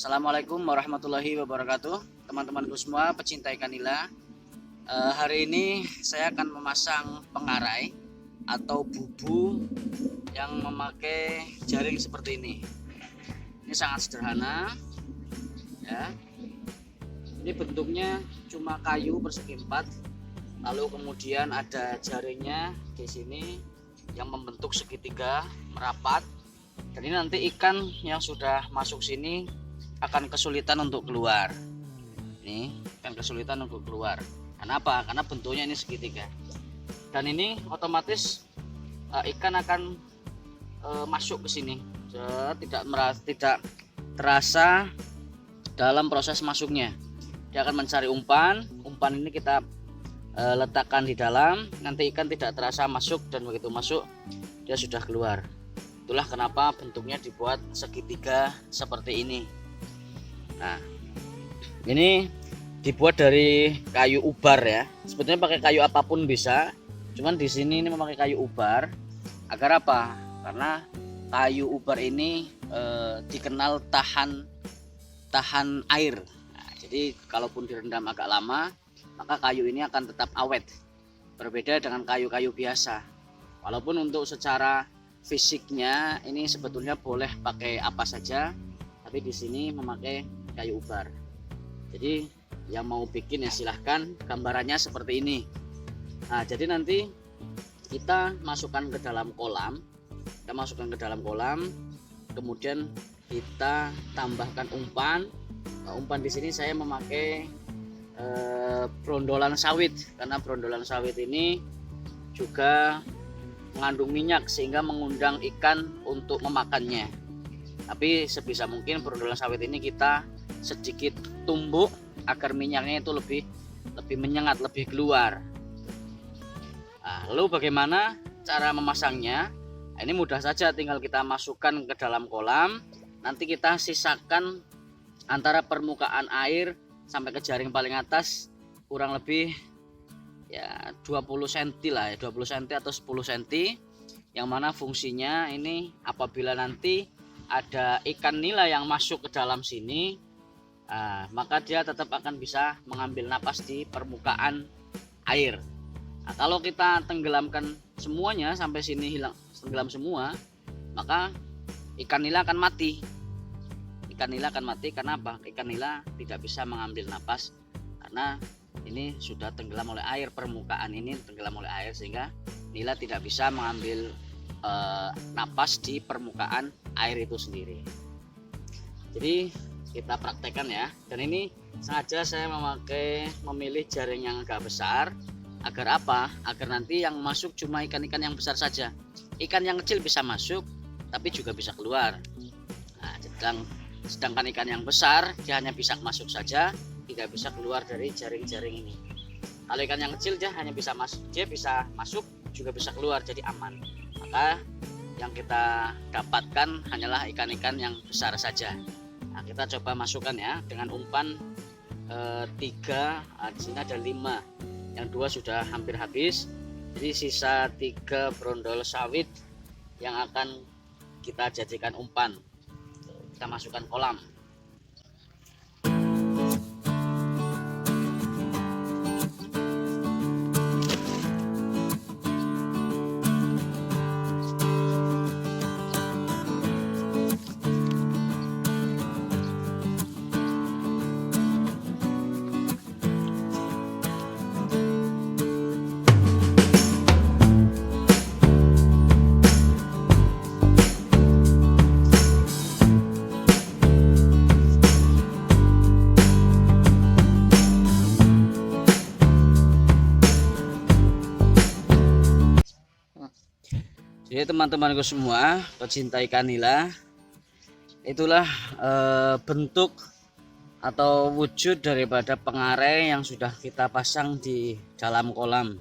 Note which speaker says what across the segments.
Speaker 1: Assalamualaikum warahmatullahi wabarakatuh, teman-temanku semua pecinta ikan nila. Hari ini saya akan memasang pengarai atau bubu yang memakai jaring seperti ini. Ini sangat sederhana, ya. Ini bentuknya cuma kayu persegi 4, lalu kemudian ada jaringnya di sini yang membentuk segitiga merapat. Dan ini nanti ikan yang sudah masuk sini akan kesulitan untuk keluar. Ini akan kesulitan untuk keluar. Kenapa? Karena bentuknya ini segitiga. Dan ini otomatis ikan akan masuk ke sini. Tidak terasa dalam proses masuknya. Dia akan mencari umpan. Umpan ini kita letakkan di dalam. Nanti ikan tidak terasa masuk, dan begitu masuk dia sudah keluar. Itulah kenapa bentuknya dibuat segitiga seperti ini. Nah, ini dibuat dari kayu ubar ya. Sebetulnya pakai kayu apapun bisa, cuman di sini ini memakai kayu ubar. Agar apa? Karena kayu ubar ini dikenal tahan air. Nah, jadi kalaupun direndam agak lama, maka kayu ini akan tetap awet. Berbeda dengan kayu-kayu biasa. Walaupun untuk secara fisiknya ini sebetulnya boleh pakai apa saja, tapi di sini memakai kayu ubar. Jadi yang mau bikin ya silahkan, gambarannya seperti ini. Nah, jadi nanti kita masukkan ke dalam kolam, kemudian kita tambahkan umpan. Nah, umpan di sini saya memakai brondolan sawit, karena brondolan sawit ini juga mengandung minyak sehingga mengundang ikan untuk memakannya. Tapi sebisa mungkin brondolan sawit ini kita sedikit tumbuk agar minyaknya itu lebih menyengat, lebih keluar. Nah, lalu bagaimana cara memasangnya? Nah, ini mudah saja, tinggal kita masukkan ke dalam kolam. Nanti kita sisakan antara permukaan air sampai ke jaring paling atas kurang lebih ya 20 cm lah ya, 20 cm atau 10 cm, yang mana fungsinya ini apabila nanti ada ikan nila yang masuk ke dalam sini, maka dia tetap akan bisa mengambil napas di permukaan air. Nah, kalau kita tenggelamkan semuanya sampai sini hilang, tenggelam semua, maka ikan nila akan mati. Karena apa? Ikan nila tidak bisa mengambil napas karena ini sudah tenggelam oleh air, permukaan ini tenggelam oleh air, sehingga nila tidak bisa mengambil napas di permukaan air itu sendiri. Jadi kita praktekkan ya. Dan ini sengaja saya memilih jaring yang agak besar. Agar apa? Agar nanti yang masuk cuma ikan-ikan yang besar saja. Ikan yang kecil bisa masuk, tapi juga bisa keluar. Nah, sedangkan ikan yang besar dia hanya bisa masuk saja, tidak bisa keluar dari jaring-jaring ini. Kalau ikan yang kecil dia hanya bisa masuk, juga bisa keluar, jadi aman. Maka yang kita dapatkan hanyalah ikan-ikan yang besar saja. Nah, kita coba masukkan ya dengan umpan 3, di sini ada 5, yang 2 sudah hampir habis. Jadi sisa 3 brondol sawit yang akan kita jadikan umpan. Kita masukkan kolam. Jadi teman-temanku semua pecinta ikan nila, itulah bentuk atau wujud daripada pengarai yang sudah kita pasang di dalam kolam.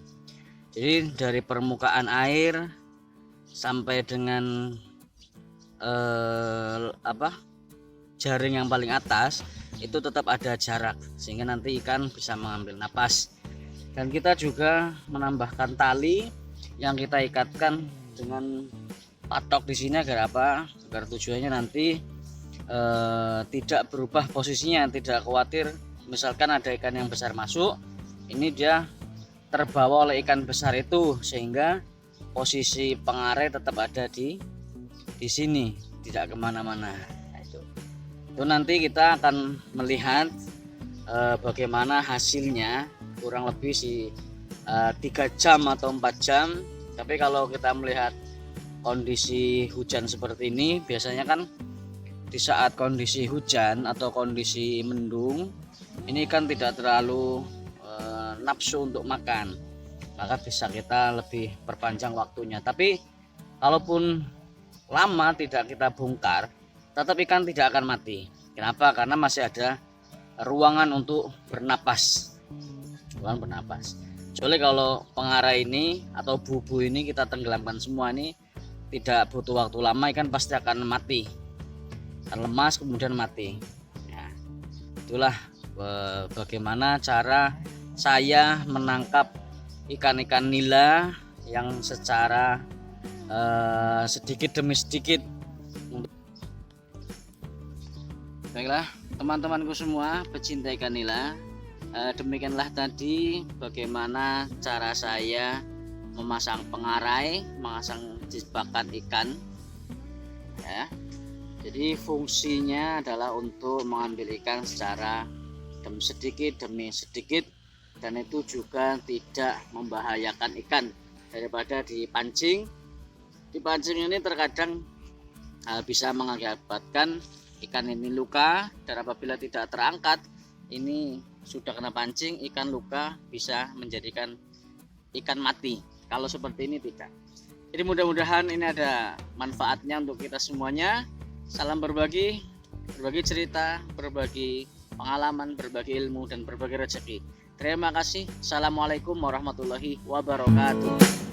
Speaker 1: Jadi dari permukaan air sampai dengan jaring yang paling atas itu tetap ada jarak, sehingga nanti ikan bisa mengambil napas. Dan kita juga menambahkan tali yang kita ikatkan dengan patok di sini agar apa? Agar tujuannya nanti tidak berubah posisinya, tidak khawatir misalkan ada ikan yang besar masuk, ini dia terbawa oleh ikan besar itu sehingga posisi pengarai tetap ada di sini, tidak kemana-mana. Nah, itu nanti kita akan melihat bagaimana hasilnya kurang lebih 3 jam atau 4 jam. Tapi kalau kita melihat kondisi hujan seperti ini, biasanya kan di saat kondisi hujan atau kondisi mendung ini kan tidak terlalu nafsu untuk makan, maka bisa kita lebih perpanjang waktunya. Tapi kalaupun lama tidak kita bongkar, tetap ikan tidak akan mati. Kenapa? Karena masih ada ruangan untuk bernapas, Kecuali kalau pengarai ini atau bubu ini kita tenggelamkan semua, ini tidak butuh waktu lama, ikan pasti akan mati, akan lemas kemudian mati. Nah, itulah bagaimana cara saya menangkap ikan-ikan nila yang secara sedikit demi sedikit. Baiklah teman-temanku semua pecinta ikan nila, demikianlah tadi bagaimana cara saya memasang pengarai, memasang jebakan ikan ya. Jadi fungsinya adalah untuk mengambil ikan secara sedikit demi sedikit, dan itu juga tidak membahayakan ikan daripada dipancing. Dipancing ini terkadang bisa mengakibatkan ikan ini luka, dan apabila tidak terangkat ini sudah kena pancing, ikan luka bisa menjadikan ikan mati. Kalau seperti ini tidak. Jadi mudah-mudahan ini ada manfaatnya untuk kita semuanya. Salam berbagi cerita, berbagi pengalaman, berbagi ilmu, dan berbagi rezeki. Terima kasih. Assalamualaikum warahmatullahi wabarakatuh.